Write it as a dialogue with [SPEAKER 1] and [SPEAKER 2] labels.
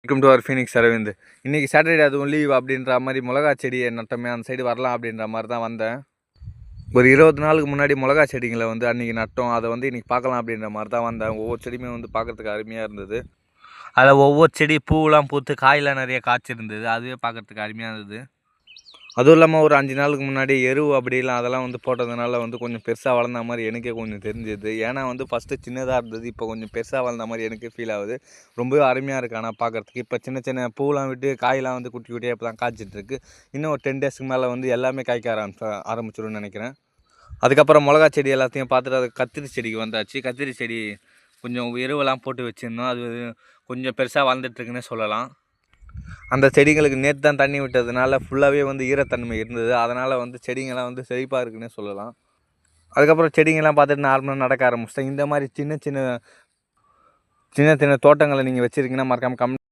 [SPEAKER 1] Welcome to our Phoenix Aravind. இன்றைக்கி Saturday அதுவும் leave அப்படின்ற மாதிரி மிளகா செடியை நட்டமே அந்த சைடு வரலாம் அப்படின்ற மாதிரி தான் வந்தேன். ஒரு 20 நாளுக்கு முன்னாடி மிளகா செடிங்களை வந்து அன்றைக்கி நட்டோம். அதை வந்து இன்றைக்கி பார்க்கலாம் அப்படின்ற மாதிரி தான் வந்தேன். ஒவ்வொரு செடியுமே வந்து பார்க்குறதுக்கு அருமையாக இருந்தது. அதில் ஒவ்வொரு செடி பூவெலாம் பூத்து காயெலாம் நிறைய காய்ச்சிருந்தது. அதுவே பார்க்குறதுக்கு அருமையாக இருந்தது. அதுவும் இல்லாமல் ஒரு 5 நாளுக்கு முன்னாடி எருவு அப்படிலாம் அதெல்லாம் வந்து போட்டதுனால வந்து கொஞ்சம் பெருசாக வளர்ந்த மாதிரி எனக்கே கொஞ்சம் தெரிஞ்சுது. ஏன்னா வந்து ஃபஸ்ட்டு சின்னதாக இருந்தது, இப்போ கொஞ்சம் பெருசாக வளர்ந்த மாதிரி எனக்கு ஃபீல் ஆகுது. ரொம்பவே அருமையாக இருக்குது. ஆனால் பார்க்குறதுக்கு இப்போ சின்ன சின்ன பூவெலாம் விட்டு காயெலாம் வந்து குட்டி குட்டியாக இப்போ தான் காய்ச்சிட்ருக்கு. இன்னும் ஒரு 10 டேஸ்க்கு மேலே வந்து எல்லாமே காய்க்க ஆரம்பிச்சிடும்னு நினைக்கிறேன். அதுக்கப்புறம் மிளகா செடி எல்லாத்தையும் பார்த்துட்டு அது கத்திரி செடிக்கு வந்தாச்சு. கத்திரி செடி கொஞ்சம் எருவெல்லாம் போட்டு வச்சுருந்தோம். அது கொஞ்சம் பெருசாக வளர்ந்துட்டுருக்குன்னே சொல்லலாம். அந்த செடிங்களுக்கு நேற்று தான் தண்ணி விட்டதுனால ஃபுல்லாகவே வந்து ஈரத்தன்மை இருந்தது. அதனால் வந்து செடிங்கெல்லாம் வந்து செழிப்பாக இருக்குன்னே சொல்லலாம். அதுக்கப்புறம் செடிங்கெல்லாம் பார்த்துட்டு நார்மலாக நடக்க ஆரம்பிச்சிட்டேன். இந்த மாதிரி சின்ன சின்ன தோட்டங்களை நீங்கள் வச்சுருக்கீங்கன்னா மறக்காமல்